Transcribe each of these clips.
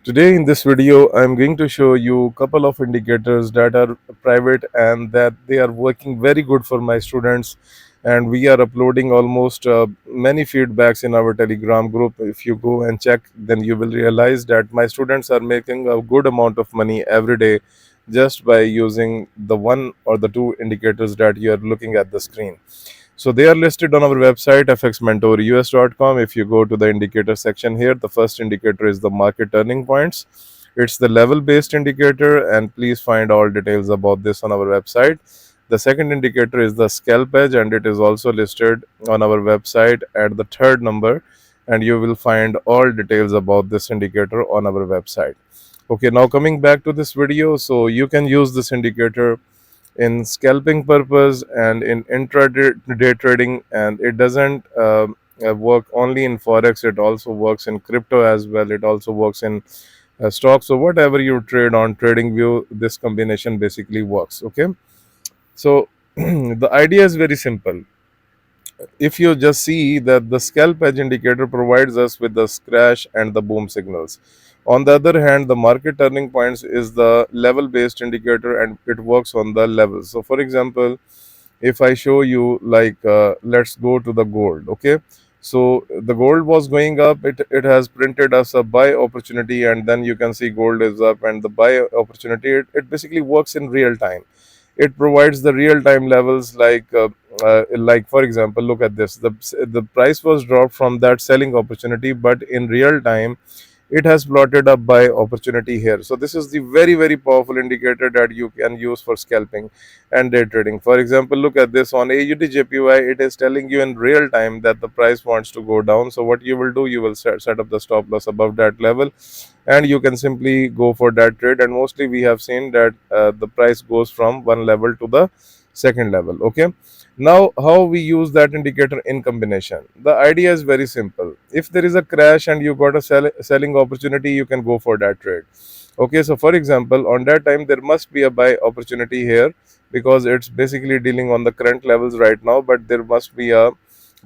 Today in this video, I'm going to show you a couple of indicators that are private and that they are working very good for my students. And we are uploading almost many feedbacks in our Telegram group. If you go and check, then you will realize that my students are making a good amount of money every day just by using the one or the two indicators that you are looking at the screen. So they are listed on our website fxmentorus.com. If you go to the indicator section here, the first indicator is the market turning points. It's the level based indicator, and please find all details about this on our website. The second indicator is the scalp edge, and it is also listed on our website at the third number, and you will find all details about this indicator on our website. Okay, now coming back to this video, so you can use this indicator in scalping purpose and in intraday trading, and it doesn't work only in forex. It also works in crypto as well. It also works in stocks. So whatever you trade on TradingView, this combination basically works. Okay, so the idea is very simple. If you just see that the scalp edge indicator provides us with the crash and the boom signals. On the other hand, the market turning points is the level based indicator, and it works on the levels. So for example, if I show you, like, let's go to the gold. Okay, so the gold was going up. It has printed us a buy opportunity, and then you can see gold is up, and the buy opportunity, it basically works in real time. It provides the real time levels, like for example, look at this. The price was dropped from that selling opportunity, but in real time it has plotted up by opportunity here. So this is the very powerful indicator that you can use for scalping and day trading. For example, look at this on AUDJPY. It is telling you in real time that the price wants to go down. So what you will do, you will set up the stop loss above that level, and you can simply go for that trade. And mostly we have seen that the price goes from one level to the second level. Okay, now how we use that indicator in combination? The idea is very simple. If there is a crash and you got a selling opportunity, you can go for that trade. Okay, so for example, on that time there must be a buy opportunity here, because it's basically dealing on the current levels right now, but there must be a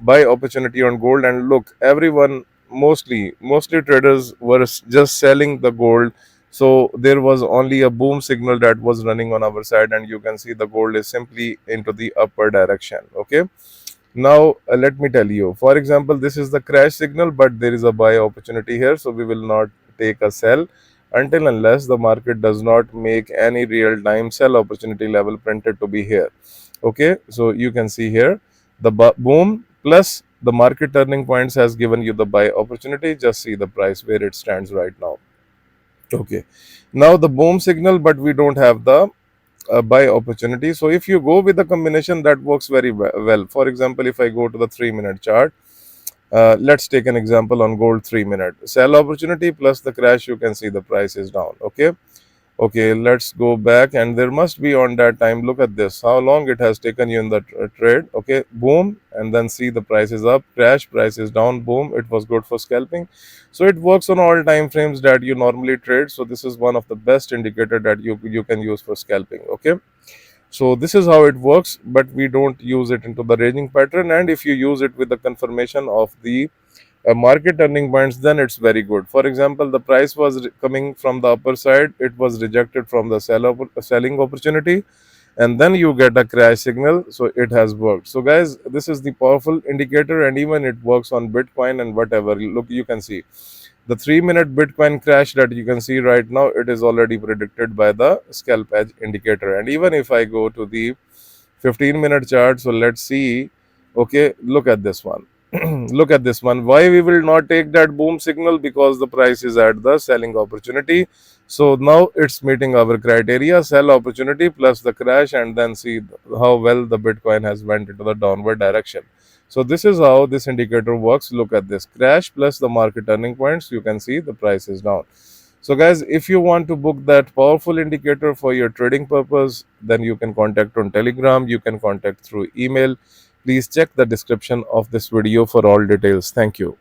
buy opportunity on gold. And look, everyone, mostly traders were just selling the gold. So there was only a boom signal that was running on our side, and you can see the gold is simply into the upper direction. Okay, now let me tell you, for example, this is the crash signal, but there is a buy opportunity here, so we will not take a sell until unless the market does not make any real time sell opportunity level printed to be here. Okay, so you can see here the boom plus the market turning points has given you the buy opportunity. Just see the price where it stands right now. Okay, now the boom signal, but we don't have the buy opportunity. So if you go with the combination, that works very well. For example, if I go to the 3-minute chart, let's take an example on gold. 3-minute sell opportunity plus the crash, you can see the price is down. Okay, let's go back, and there must be on that time. Look at this, how long it has taken you in the trade. Okay, boom, and then see the price is up, crash, price is down, boom. It was good for scalping. So it works on all time frames that you normally trade. So this is one of the best indicator that you can use for scalping. Okay, so this is how it works, but we don't use it into the ranging pattern. And if you use it with the confirmation of the market turning points, then it's very good. For example, the price was coming from the upper side, it was rejected from the selling opportunity, and then you get a crash signal. So it has worked. So guys, this is the powerful indicator, and even it works on Bitcoin and whatever. Look, you can see the 3-minute Bitcoin crash that you can see right now. It is already predicted by the scalp edge indicator. And even if I go to the 15-minute chart, so let's see. Okay, look at this one. Look at this one. Why we will not take that boom signal? Because the price is at the selling opportunity. So now it's meeting our criteria, sell opportunity plus the crash, and then see how well the Bitcoin has went into the downward direction. So this is how this indicator works. Look at this, crash plus the market turning points, you can see the price is down. So guys, if you want to book that powerful indicator for your trading purpose, then you can contact on Telegram, you can contact through email. Please check the description of this video for all details. Thank you.